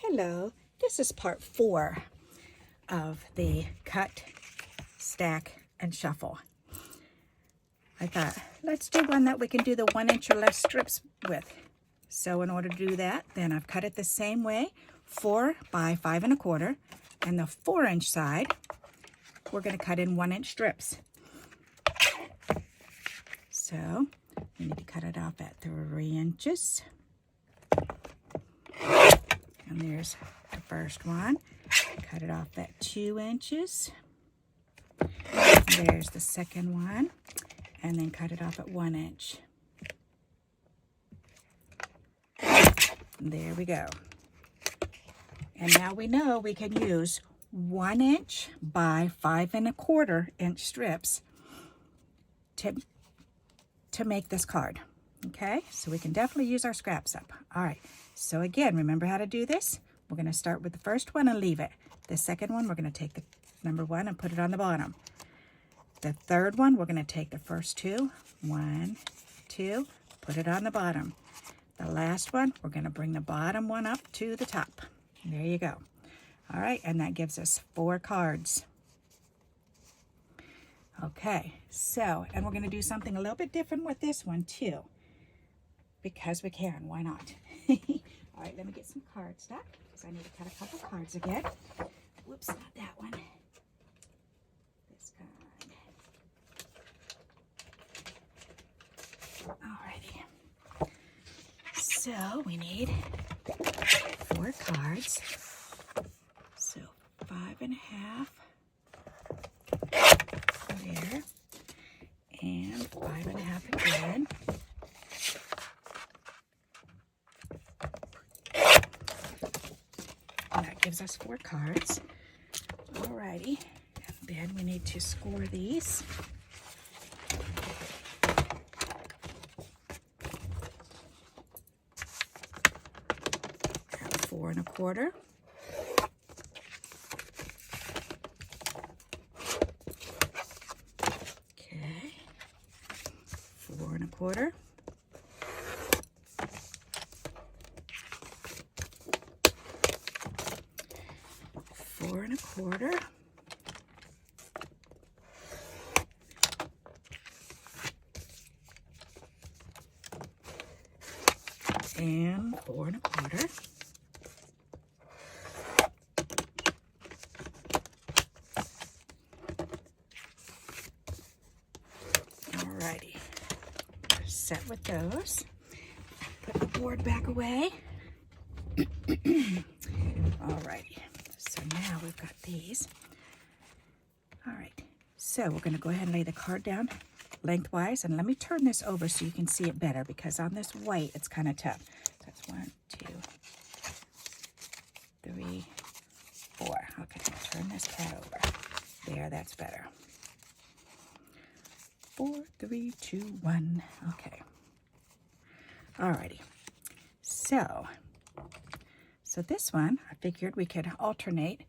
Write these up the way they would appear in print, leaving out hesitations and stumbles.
Hello, this is part 4 of the cut, stack, and shuffle. I thought, let's do one that we can do the 1 inch or less strips with. So in order to do that, then I've cut it the same way, 4 by 5 1/4, and the 4-inch side, we're going to cut in 1 inch strips. So we need to cut it off at 3 inches. And there's the first one. Cut it off at 2 inches. There's the second one. And then cut it off at 1 inch. There we go. And now we know we can use 1 inch by 5 1/4 inch strips to make this card. Okay, so we can definitely use our scraps up. All right, so again, remember how to do this? We're going to start with the first one and leave it. The second one, we're going to take the number 1 and put it on the bottom. The third one, we're going to take the first 2, 1, 2, put it on the bottom. The last one, we're going to bring the bottom one up to the top. There you go. All right, and that gives us 4 cards. Okay, so, and we're going to do something a little bit different with this one too. Because we can, why not? All right, let me get some card stock because I need to cut a couple cards again. Whoops, not that one. This kind. Alrighty. So we need 4 cards. So 5 1/2 there, and 5 1/2 again. Gives us 4 cards. Alrighty, and then we need to score these. At 4 1/4. Okay, 4 1/4. 4 1/4. And 4 1/4. Alrighty, set with those. Put the board back away. Alrighty. So now we've got these. All right, so we're going to go ahead and lay the card down lengthwise, and let me turn this over so you can see it better, because on this white it's kind of tough. So that's 1, 2, 3, 4. Okay, turn this cat over. There, that's better. 4, 3, 2, 1. Okay. Alrighty. So this one, I figured we could alternate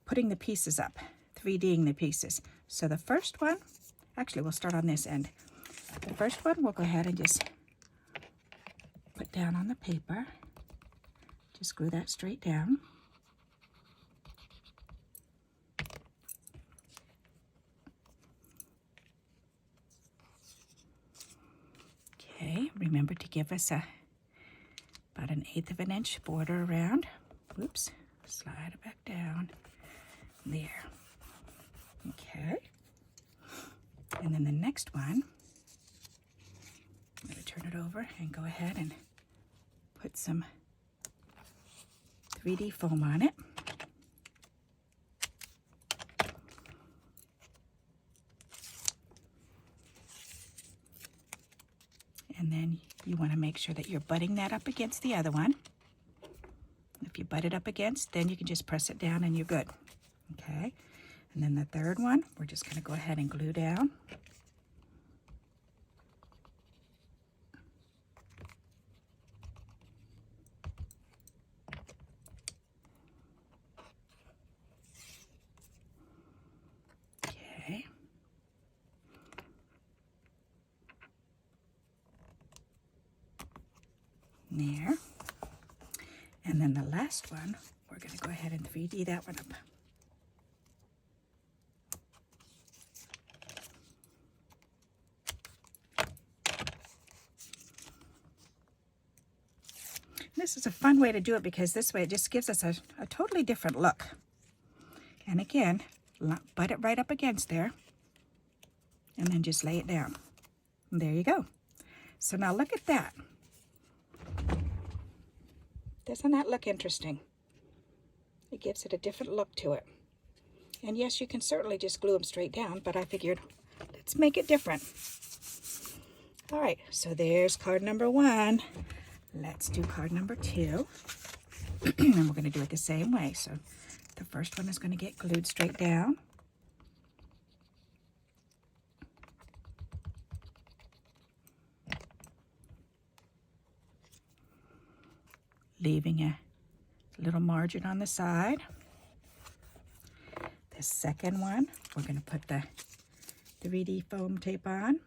putting the pieces up, 3D'ing the pieces. So the first one, actually we'll start on this end. The first one we'll go ahead and just put down on the paper. Just glue that straight down. Okay, remember to give us about 1/8 inch border around. Whoops, slide it back down. There. Okay. And then the next one, I'm going to turn it over and go ahead and put some 3D foam on it. And then you want to make sure that you're butting that up against the other one. If you butt it up against, then you can just press it down and you're good. Okay, and then the third one, we're just going to go ahead and glue down. Okay. There. And then the last one, we're going to go ahead and 3D that one up. This is a fun way to do it because this way it just gives us a totally different look. And again, butt it right up against there and then just lay it down. And there you go. So now look at that. Doesn't that look interesting? It gives it a different look to it. And yes, you can certainly just glue them straight down, but I figured let's make it different. All right, so there's card number 1. Let's do card number 2. And we're going to do it the same way. So the first one is going to get glued straight down. Leaving a little margin on the side. The second one, we're going to put the 3D foam tape on.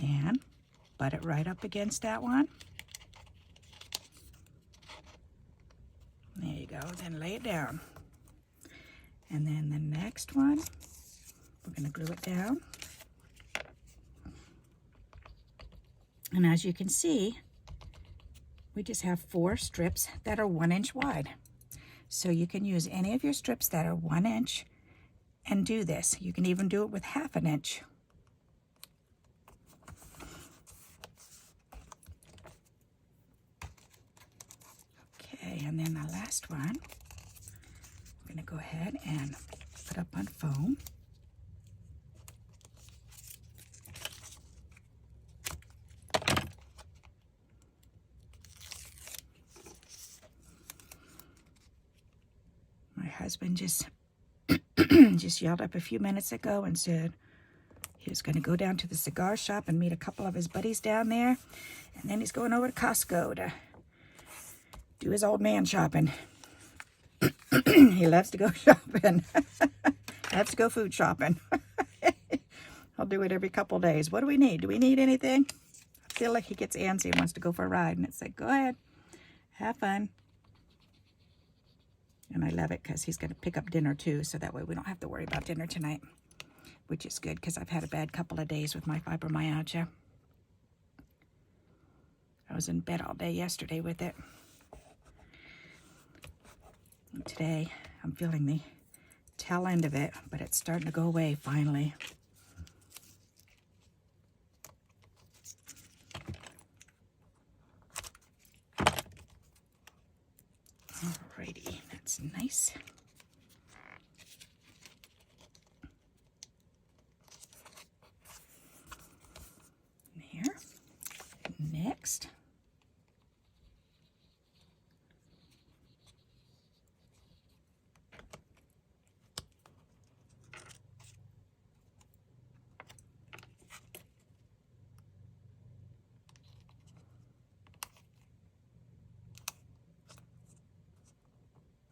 And butt it right up against that one. There you go, then lay it down. And then the next one, we're going to glue it down. And as you can see, we just have 4 strips that are 1 inch wide. So you can use any of your strips that are 1 inch and do this. You can even do it with 1/2 inch. Okay, and then the last one, we're going to go ahead and put up on foam. My husband just yelled up a few minutes ago and said he was going to go down to the cigar shop and meet a couple of his buddies down there, and then he's going over to Costco to do his old man shopping. He loves to go shopping. Loves to go food shopping. I'll do it every couple days. What do we need? Do we need anything? I feel like he gets antsy and wants to go for a ride, and it's like, go ahead, have fun. And I love it because he's going to pick up dinner too, so that way we don't have to worry about dinner tonight, which is good because I've had a bad couple of days with my fibromyalgia. I was in bed all day yesterday with it. And today I'm feeling the tail end of it, but it's starting to go away finally. Alrighty, that's nice. There. Next.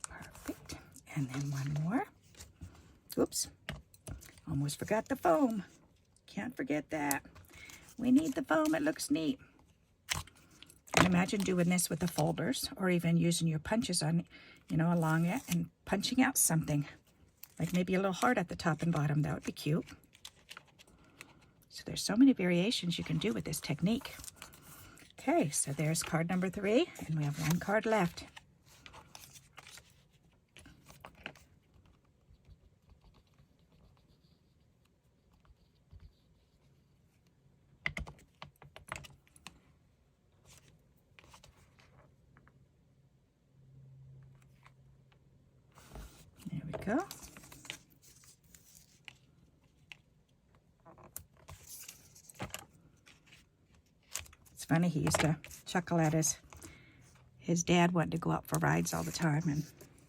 Perfect. And then one more. Oops. Almost forgot the foam. Can't forget that. We need the foam. It looks neat. And imagine doing this with the folders, or even using your punches on, along it and punching out something. Like maybe a little heart at the top and bottom. That would be cute. So there's so many variations you can do with this technique. Okay, so there's card number 3, and we have 1 card left. There we go. It's funny, he used to chuckle at his dad wanted to go out for rides all the time, and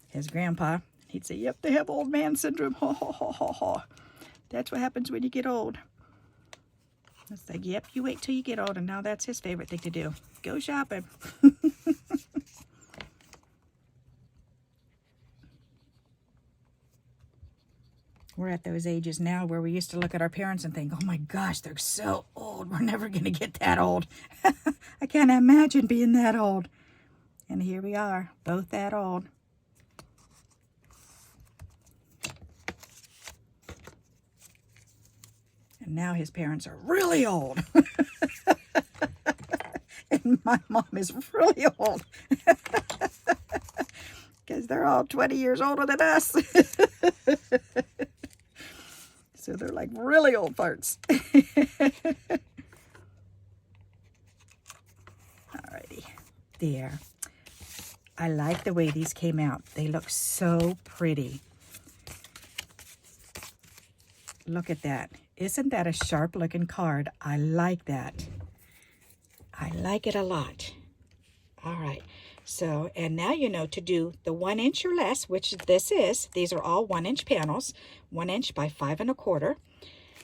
his grandpa, he'd say, yep, they have old man syndrome. Ha, ha, ha, ha, ha. That's what happens when you get old. It's like, yep, you wait till you get old, and now that's his favorite thing to do. Go shopping. We're at those ages now where we used to look at our parents and think, oh my gosh, they're so old. We're never going to get that old. I can't imagine being that old. And here we are, both that old. And now his parents are really old. And my mom is really old. Because they're all 20 years older than us. So they're like really old farts. Alrighty, there. I like the way these came out. They look so pretty. Look at that. Isn't that a sharp looking card? I like that. I like it a lot. All right. So, and now you know to do the 1 inch or less, which this is. These are all 1 inch panels, 1 inch by 5 1/4.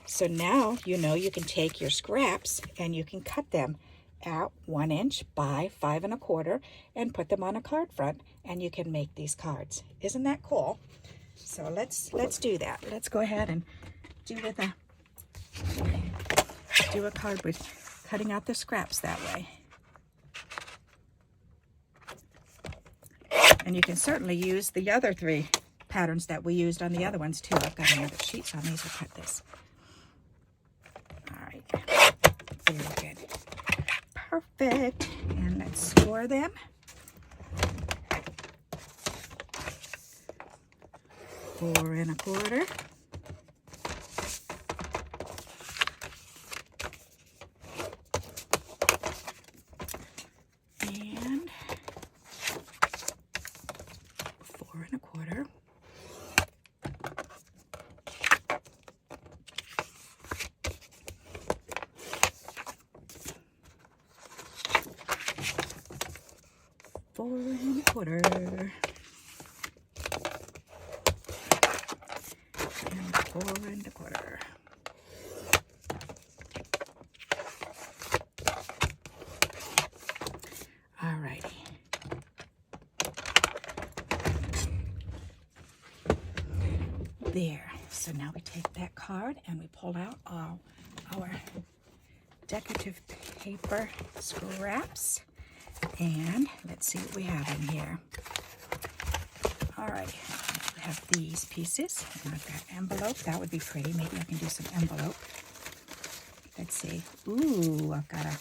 So now you know you can take your scraps and you can cut them at 1 inch by 5 1/4 and put them on a card front, and you can make these cards. Isn't that cool? So let's do that. Let's go ahead and do a card with cutting out the scraps that way. And you can certainly use the other 3 patterns that we used on the other ones too. I've got another sheet, so I may as well cut this. All right, very good. Perfect. And let's score them. 4 1/4. And 4 1/4. Four and a quarter. And 4 1/4. Alrighty. There. So now we take that card and we pull out all our decorative paper scraps. And let's see what we have in here. All right, we have these pieces. And I've got envelope. That would be pretty. Maybe I can do some envelope. Let's see. Ooh, I've got a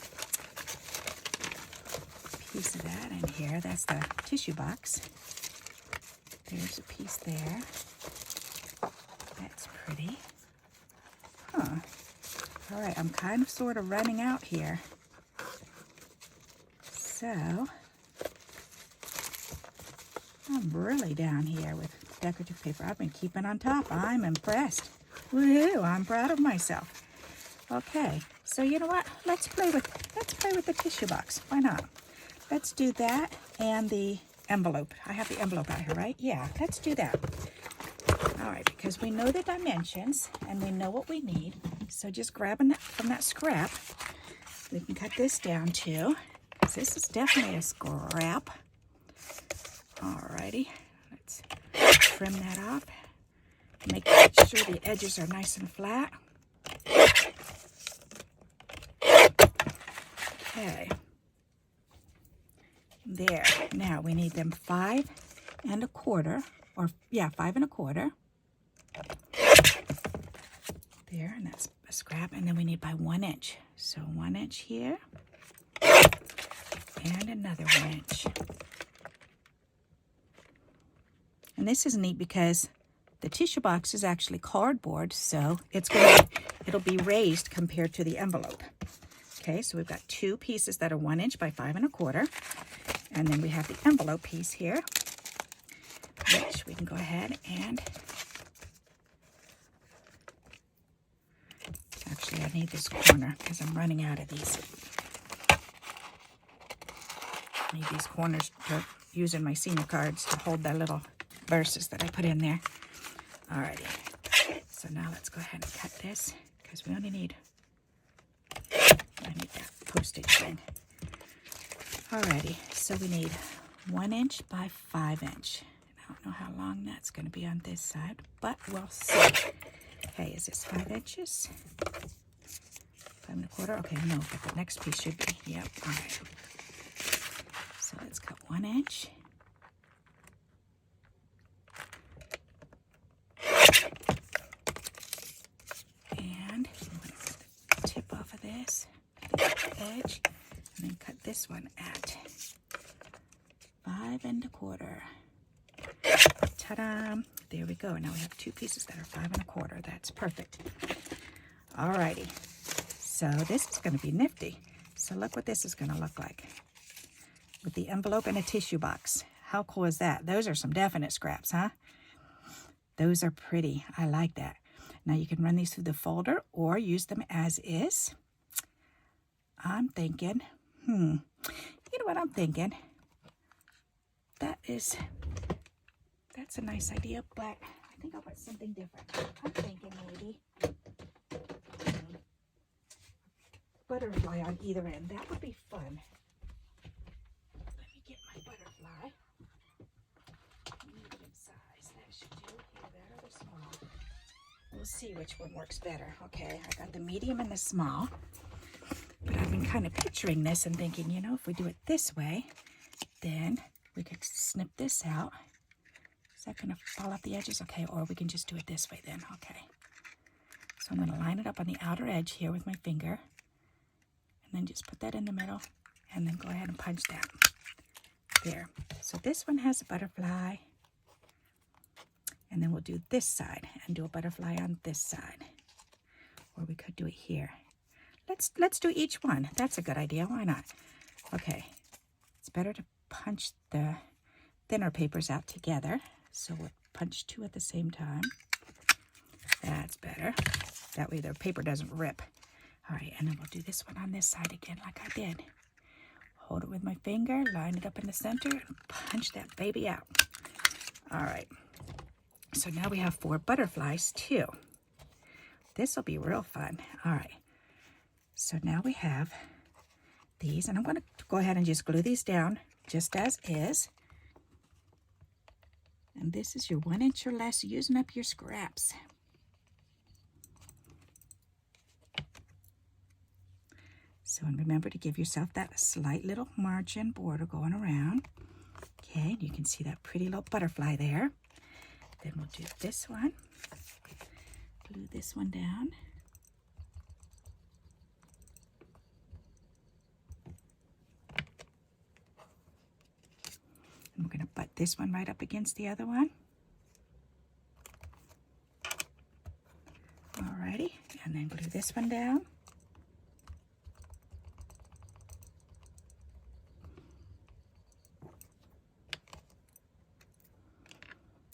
piece of that in here. That's the tissue box. There's a piece there. That's pretty. Huh. All right, I'm kind of sort of running out here. So, I'm really down here with decorative paper. I've been keeping on top. I'm impressed. Woohoo, I'm proud of myself. Okay, so you know what? Let's play with the tissue box. Why not? Let's do that and the envelope. I have the envelope out here, right? Yeah, let's do that. All right, because we know the dimensions and we know what we need. So just grabbing that from that scrap, we can cut this down too. This is definitely a scrap. Alrighty, let's trim that off. Make sure the edges are nice and flat. Okay. There. Now we need them 5 1/4, or yeah, 5 1/4. There, and that's a scrap. And then we need by 1 inch. So 1 inch here. And another 1 inch. And this is neat because the tissue box is actually cardboard, so it'll be raised compared to the envelope. Okay, so we've got 2 pieces that are 1 inch by 5 1/4, and then we have the envelope piece here, which we can go ahead and actually I need this corner because I'm running out of these. I need these corners to use in my senior cards to hold the little verses that I put in there. Alrighty. So now let's go ahead and cut this because we only need, I need that postage thing. Alrighty. So we need 1 inch by 5 inch. Don't know how long that's going to be on this side, but we'll see. Okay, is this 5 inches? 5 1/4? Okay, no, but the next piece should be. Yep, all right. So let's cut 1 inch. And I'm going to cut the tip off of this, the edge, and then cut this one at 5 1/4. Ta-da! There we go. Now we have 2 pieces that are 5 1/4. That's perfect. Alrighty. So this is going to be nifty. So look what this is going to look like with the envelope and a tissue box. How cool is that? Those are some definite scraps, huh? Those are pretty. I like that. Now you can run these through the folder or use them as is. I'm thinking, you know what I'm thinking? That's a nice idea, but I think I'll put something different. I'm thinking maybe butterfly on either end. That would be fun. Let me get my butterfly. Medium size. That should do. Either that or the small. We'll see which one works better. Okay, I got the medium and the small. But I've been kind of picturing this and thinking, you know, if we do it this way, then we could snip this out. Is that going to fall off the edges? Okay, or we can just do it this way then. Okay. So I'm going to line it up on the outer edge here with my finger. And then just put that in the middle. And then go ahead and punch that. There. So this one has a butterfly. And then we'll do this side and do a butterfly on this side. Or we could do it here. Let's do each one. That's a good idea. Why not? Okay. It's better to punch the thinner papers out together. So we'll punch 2 at the same time. That's better. That way the paper doesn't rip. All right, and then we'll do this one on this side again like I did. Hold it with my finger, line it up in the center, and punch that baby out. All right. So now we have 4 butterflies too. This will be real fun. All right. So now we have these, and I'm going to go ahead and just glue these down just as is. And this is your 1 inch or less, using up your scraps. So and remember to give yourself that slight little margin border going around. Okay, and you can see that pretty little butterfly there. Then we'll do this one. Glue this one down. And we're going to butt this one right up against the other one. Alrighty, and then glue this one down.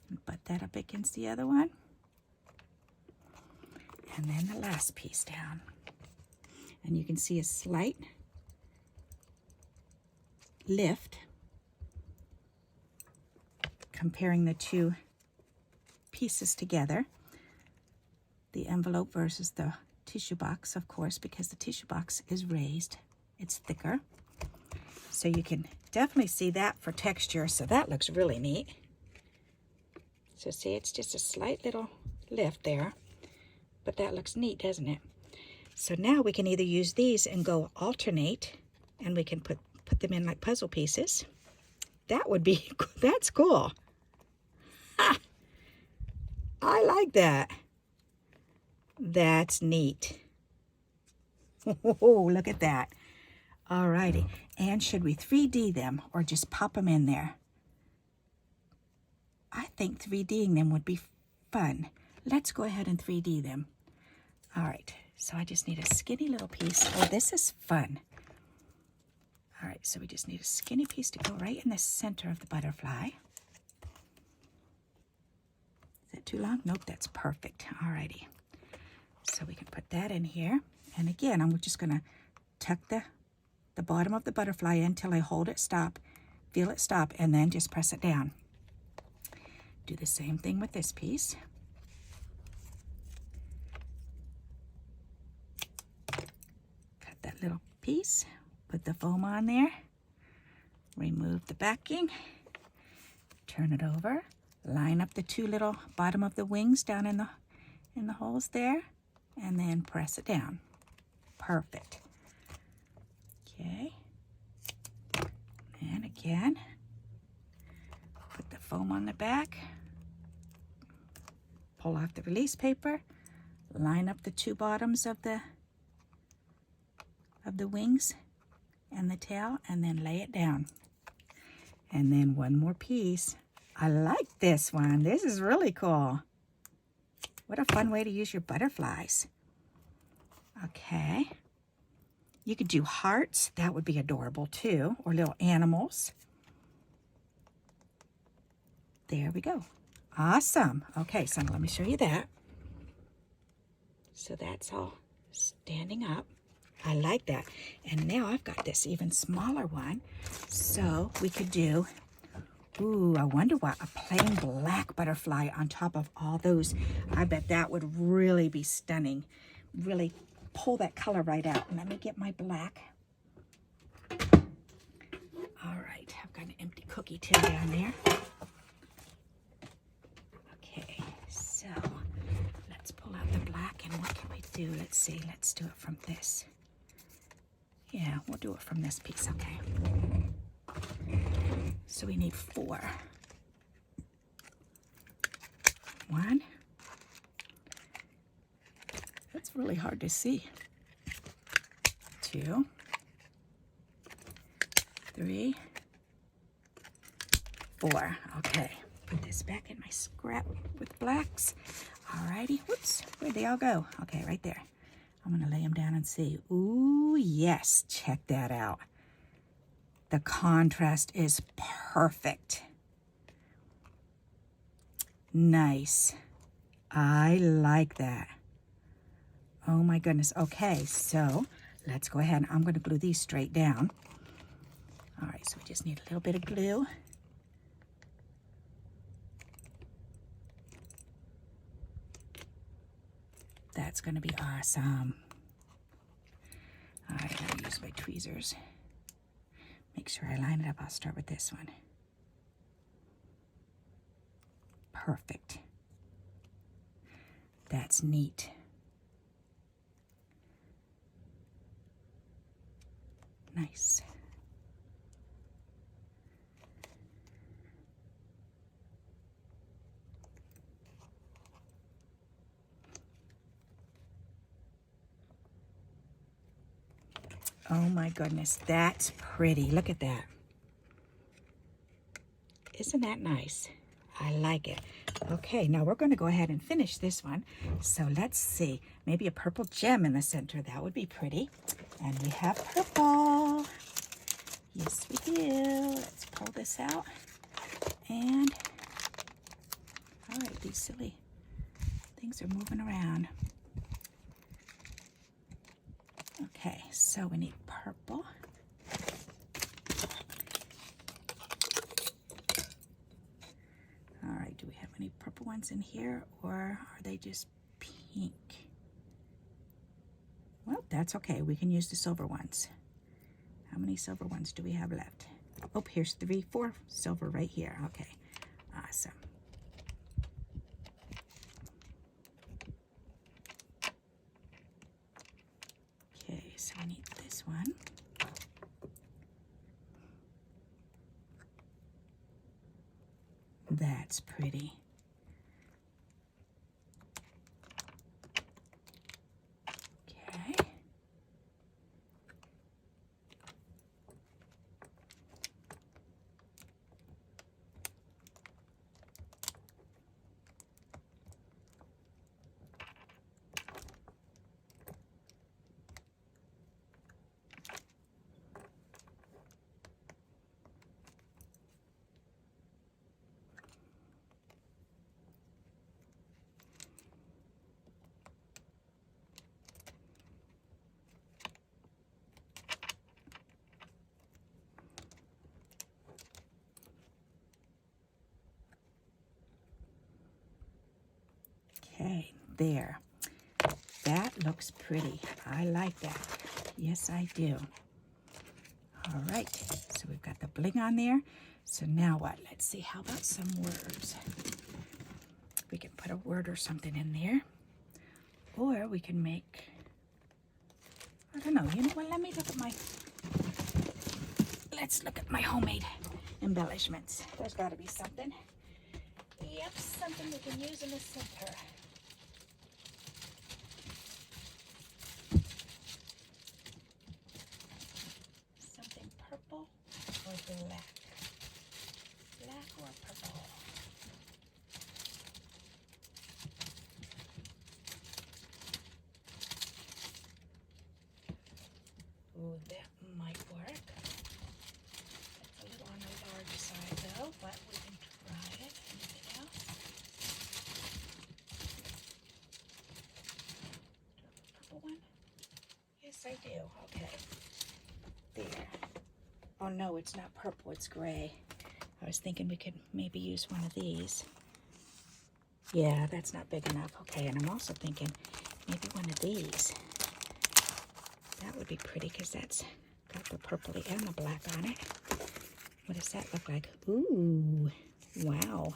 And butt that up against the other one. And then the last piece down. And you can see a slight lift comparing the 2 pieces together. The envelope versus the tissue box, of course, because the tissue box is raised. It's thicker. So you can definitely see that for texture. So that looks really neat. So see, it's just a slight little lift there. But that looks neat, doesn't it? So now we can either use these and go alternate, and we can put them in like puzzle pieces. That would be, that's cool. Ha! I like that. That's neat. Oh, look at that. Alrighty. And should we 3D them or just pop them in there? I think 3Ding them would be fun. Let's go ahead and 3D them. All right, so I just need a skinny little piece. Oh, this is fun. All right, so we just need a skinny piece to go right in the center of the butterfly. Is that too long? Nope, that's perfect. All righty. So we can put that in here. And again, I'm just going to tuck the bottom of the butterfly in until I hold it stop, feel it stop, and then just press it down. Do the same thing with this piece. Cut that little piece, put the foam on there, remove the backing, turn it over, line up the two little bottom of the wings down in the holes there, and then press it down. Perfect. Okay. And again, put the foam on the back, pull off the release paper, line up the two bottoms of the wings and the tail, and then lay it down. And then one more piece. I like this one. This is really cool. What a fun way to use your butterflies. Okay. You could do hearts. That would be adorable too. Or little animals. There we go. Awesome. Okay, so let me show you that. So that's all standing up. I like that. And now I've got this even smaller one. So we could do, ooh, I wonder what, a plain black butterfly on top of all those. I bet that would really be stunning. Really pull that color right out. Let me get my black. All right, I've got an empty cookie tin down there. Okay, so let's pull out the black, and what can we do? Let's see, let's do it from this. Yeah, we'll do it from this piece, okay. So we need 4. 1. That's really hard to see. 2. 3. 4. Okay, put this back in my scrap with blacks. Alrighty, whoops, where'd they all go? Okay, right there. I'm gonna lay them down and see. Ooh, yes, check that out. The contrast is perfect. Nice. I like that. Oh my goodness. Okay, so let's go ahead. I'm gonna glue these straight down. All right, so we just need a little bit of glue. That's gonna be awesome. All right, I'll use my tweezers. Make sure I line it up. I'll start with this one. Perfect. That's neat. Nice. Oh my goodness, that's pretty. Look at that. Isn't that nice? I like it. Okay, now we're going to go ahead and finish this one. So let's see. Maybe a purple gem in the center. That would be pretty. And we have purple. Yes, we do. Let's pull this out. And, all right, these silly things are moving around. Okay, so we need purple. All right, do we have any purple ones in here, or are they just pink? Well, that's okay. We can use the silver ones. How many silver ones do we have left? Oh, here's 3, 4 silver right here. Okay, awesome. Okay, so I need this one. That's pretty. Okay. Okay, there. That looks pretty. I like that. Yes, I do. All right, so we've got the bling on there. So now what? Let's see, how about some words? We can put a word or something in there. Or we can make, I don't know, you know what, let me look at my, let's look at my homemade embellishments. There's got to be something. Yep, something we can use in the center. Something purple or black? Black or purple? Ooh, that might work. It's a little on the large side though, but we can try it. Anything else? Do I have a purple one? Yes, I do. Okay. There. Oh no, it's not purple, it's gray. I was thinking we could maybe use one of these. Yeah, that's not big enough. Okay, and I'm also thinking maybe one of these. That would be pretty because that's got the purpley and the black on it. What does that look like? Ooh, wow.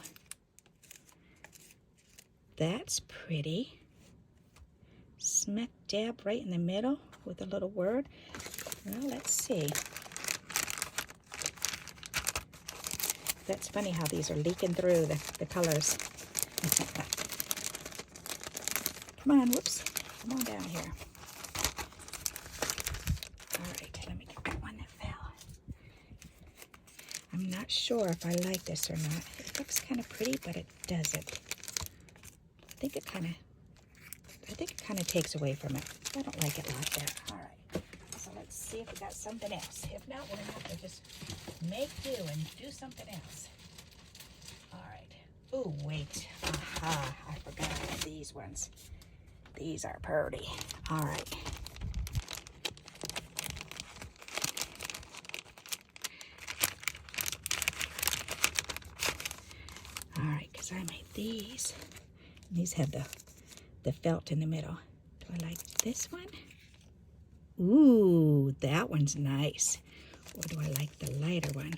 That's pretty. Smack dab right in the middle with a little word. Well, let's see. That's funny how these are leaking through the colors. Come on, whoops. Come on down here. All right, let me get that one that fell. I'm not sure if I like this or not. It looks kind of pretty, but it doesn't. I think it kind of takes away from it. I don't like it like that. All right, so let's see if we got something else. If not, we're gonna have to just make do and do something else. All right. Oh, wait. Aha, I forgot about these ones. These are pretty. All right. All right, because I made these. And these have the felt in the middle. Do I like this one? Ooh, that one's nice. Or do I like the lighter one?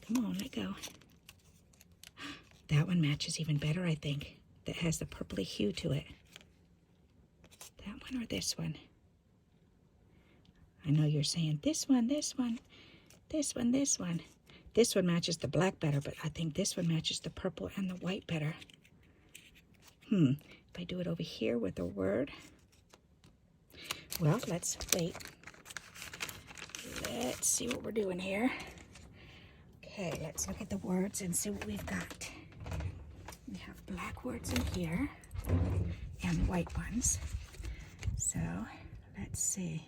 Come on, let go. That one matches even better, I think. That has the purpley hue to it. That one or this one? I know you're saying this one, this one, this one, this one. This one matches the black better, but I think this one matches the purple and the white better. If I do it over here with a word. Well, let's wait. Let's see what we're doing here. Okay, let's look at the words and see what we've got. We have black words in here and white ones. So let's see.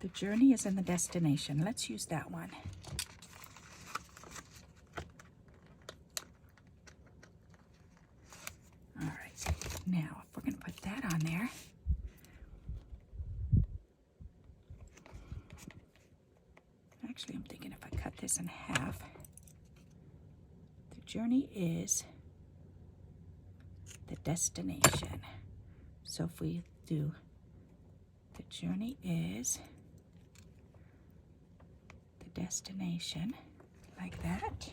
The journey is in the destination. Let's use that one. All right, now if we're going to put that on there, actually I'm thinking if I cut this in half, the journey is the destination. So if we do, the journey is the destination, like that.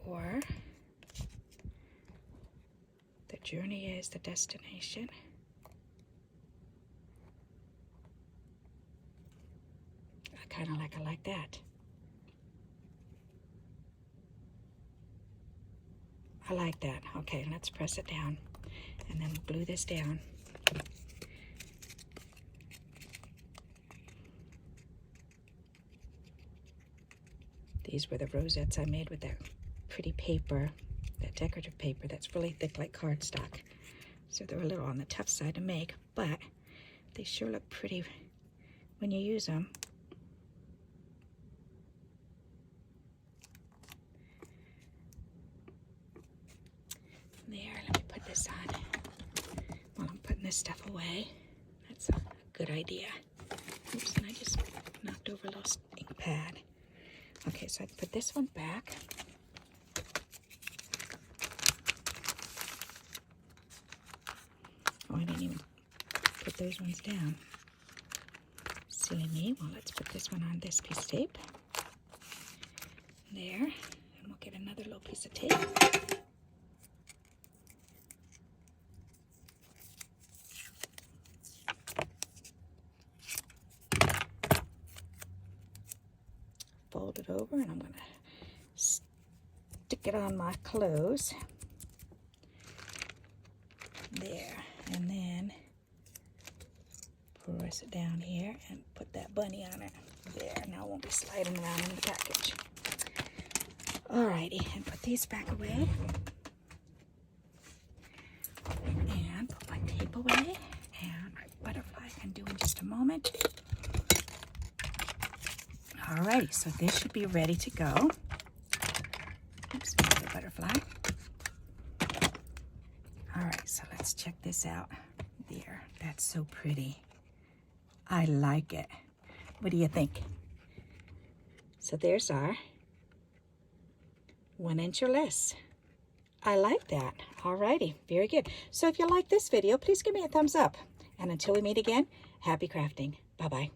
Or the journey is the destination. I kind of like it like that. I like that. Okay, let's press it down and then glue this down. These were the rosettes I made with that pretty paper, that decorative paper that's really thick like cardstock. So they're a little on the tough side to make, but they sure look pretty when you use them. There, let me put this on while I'm putting this stuff away. That's a good idea. Oops, and I just knocked over a little ink pad. Okay, so I put this one back. those ones down. Silly me. Well, let's put this one on this piece of tape. There. And we'll get another little piece of tape. Fold it over, and I'm going to stick it on my clothes. There. And then press it down here and put that bunny on it. There. Now it won't be sliding around in the package. Alrighty, and put these back away. And put my tape away. And my butterfly I can do in just a moment. Alrighty, so this should be ready to go. Oops, another butterfly. Alright, so let's check this out. There, that's so pretty. I like it. What do you think? So there's our 1 inch or less. I like that. Alrighty, very good. So if you like this video, please give me a thumbs up. And until we meet again, happy crafting. Bye-bye.